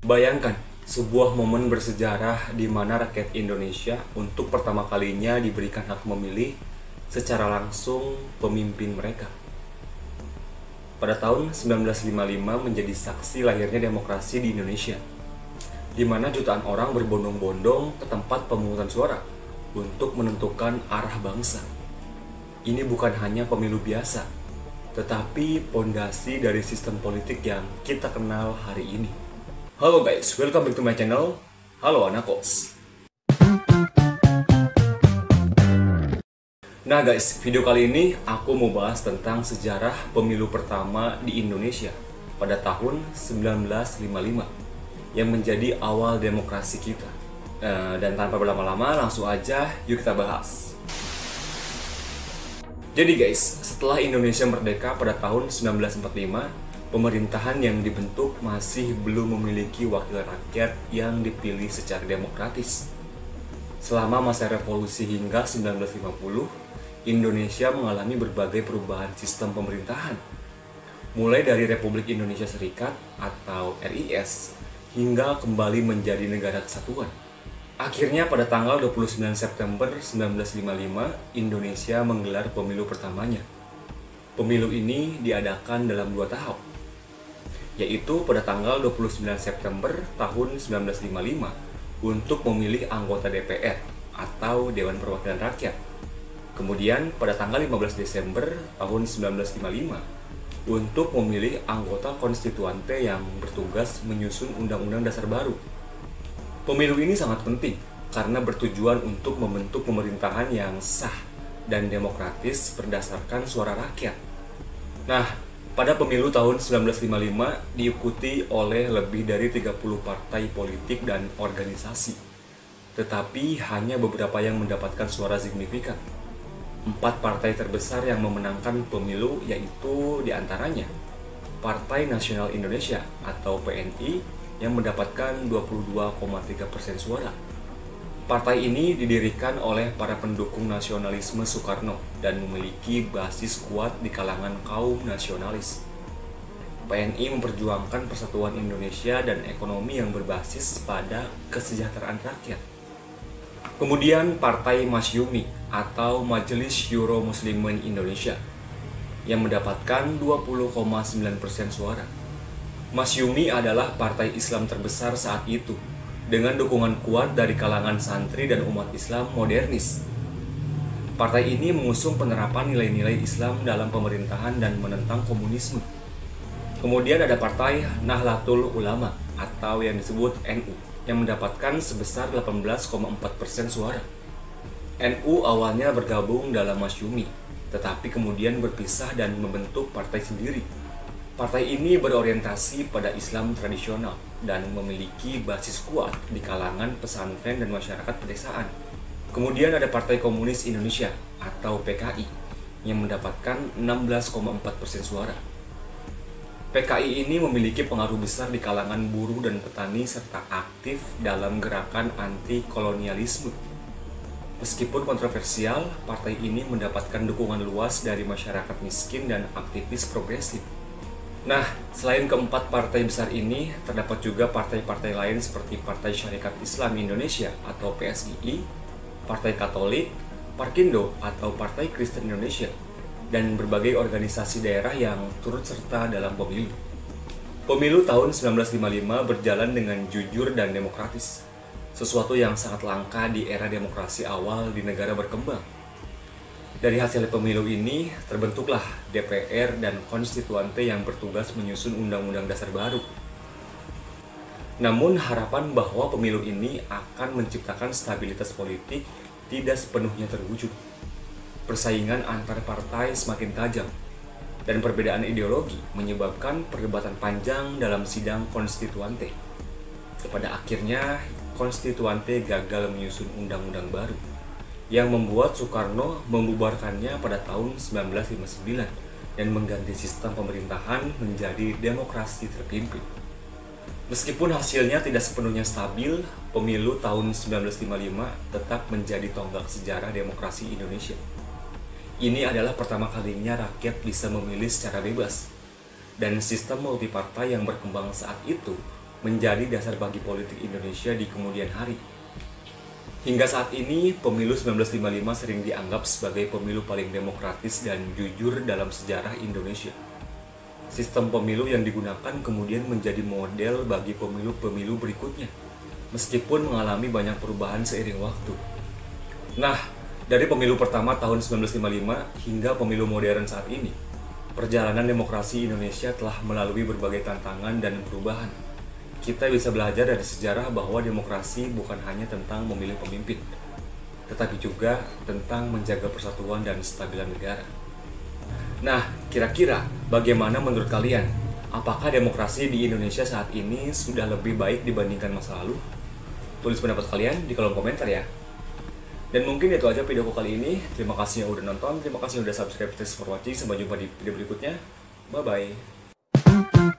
Bayangkan, sebuah momen bersejarah di mana rakyat Indonesia untuk pertama kalinya diberikan hak memilih secara langsung pemimpin mereka. Pada tahun 1955 menjadi saksi lahirnya demokrasi di Indonesia, di mana jutaan orang berbondong-bondong ke tempat pemungutan suara untuk menentukan arah bangsa. Ini bukan hanya pemilu biasa, tetapi pondasi dari sistem politik yang kita kenal hari ini. Halo guys, welcome back to my channel. Halo anak kos. Nah guys, video kali ini aku mau bahas tentang sejarah pemilu pertama di Indonesia pada tahun 1955 yang menjadi awal demokrasi kita. Dan tanpa berlama-lama, langsung aja yuk kita bahas. Jadi guys, setelah Indonesia merdeka pada tahun 1945, pemerintahan yang dibentuk masih belum memiliki wakil rakyat yang dipilih secara demokratis. Selama masa revolusi hingga 1950, Indonesia mengalami berbagai perubahan sistem pemerintahan, mulai dari Republik Indonesia Serikat atau RIS hingga kembali menjadi negara kesatuan. Akhirnya pada tanggal 29 September 1955, Indonesia menggelar pemilu pertamanya. Pemilu ini diadakan dalam 2 tahap, yaitu pada tanggal 29 September tahun 1955 untuk memilih anggota DPR atau Dewan Perwakilan Rakyat. Kemudian pada tanggal 15 Desember tahun 1955 untuk memilih anggota konstituante yang bertugas menyusun Undang-Undang Dasar baru. Pemilu ini sangat penting karena bertujuan untuk membentuk pemerintahan yang sah dan demokratis berdasarkan suara rakyat. Nah, pada pemilu tahun 1955 diikuti oleh lebih dari 30 partai politik dan organisasi. Tetapi hanya beberapa yang mendapatkan suara signifikan. 4 partai terbesar yang memenangkan pemilu yaitu diantaranya Partai Nasional Indonesia atau PNI yang mendapatkan 22,3% suara. Partai ini didirikan oleh para pendukung nasionalisme Soekarno dan memiliki basis kuat di kalangan kaum nasionalis. PNI memperjuangkan persatuan Indonesia dan ekonomi yang berbasis pada kesejahteraan rakyat. Kemudian Partai Masyumi atau Majelis Syuro Muslimin Indonesia yang mendapatkan 20,9% suara. Masyumi adalah partai Islam terbesar saat itu, dengan dukungan kuat dari kalangan santri dan umat Islam modernis. Partai ini mengusung penerapan nilai-nilai Islam dalam pemerintahan dan menentang komunisme. Kemudian ada Partai Nahdlatul Ulama atau yang disebut NU, yang mendapatkan sebesar 18,4% suara. NU awalnya bergabung dalam Masyumi, tetapi kemudian berpisah dan membentuk partai sendiri. Partai ini berorientasi pada Islam tradisional dan memiliki basis kuat di kalangan pesantren dan masyarakat pedesaan. Kemudian ada Partai Komunis Indonesia atau PKI yang mendapatkan 16,4% suara. PKI ini memiliki pengaruh besar di kalangan buruh dan petani serta aktif dalam gerakan anti-kolonialisme. Meskipun kontroversial, partai ini mendapatkan dukungan luas dari masyarakat miskin dan aktivis progresif. Nah, selain keempat partai besar ini, terdapat juga partai-partai lain seperti Partai Syarikat Islam Indonesia atau PSII, Partai Katolik, Parkindo atau Partai Kristen Indonesia, dan berbagai organisasi daerah yang turut serta dalam pemilu. Pemilu tahun 1955 berjalan dengan jujur dan demokratis, sesuatu yang sangat langka di era demokrasi awal di negara berkembang. Dari hasil pemilu ini, terbentuklah DPR dan konstituante yang bertugas menyusun Undang-Undang Dasar baru. Namun, harapan bahwa pemilu ini akan menciptakan stabilitas politik tidak sepenuhnya terwujud. Persaingan antar partai semakin tajam, dan perbedaan ideologi menyebabkan perdebatan panjang dalam sidang konstituante. Pada akhirnya, konstituante gagal menyusun undang-undang baru, yang membuat Soekarno membubarkannya pada tahun 1959 dan mengganti sistem pemerintahan menjadi demokrasi terpimpin. Meskipun hasilnya tidak sepenuhnya stabil, pemilu tahun 1955 tetap menjadi tonggak sejarah demokrasi Indonesia. Ini adalah pertama kalinya rakyat bisa memilih secara bebas, dan sistem multipartai yang berkembang saat itu menjadi dasar bagi politik Indonesia di kemudian hari. Hingga saat ini, pemilu 1955 sering dianggap sebagai pemilu paling demokratis dan jujur dalam sejarah Indonesia. Sistem pemilu yang digunakan kemudian menjadi model bagi pemilu-pemilu berikutnya, meskipun mengalami banyak perubahan seiring waktu. Nah, dari pemilu pertama tahun 1955 hingga pemilu modern saat ini, perjalanan demokrasi Indonesia telah melalui berbagai tantangan dan perubahan. Kita bisa belajar dari sejarah bahwa demokrasi bukan hanya tentang memilih pemimpin, tetapi juga tentang menjaga persatuan dan kestabilan negara. Nah, kira-kira bagaimana menurut kalian? Apakah demokrasi di Indonesia saat ini sudah lebih baik dibandingkan masa lalu? Tulis pendapat kalian di kolom komentar ya. Dan mungkin itu aja videoku kali ini. Terima kasih yang udah nonton, terima kasih yang udah subscribe. Thanks for watching. Sampai jumpa di video berikutnya. Bye-bye.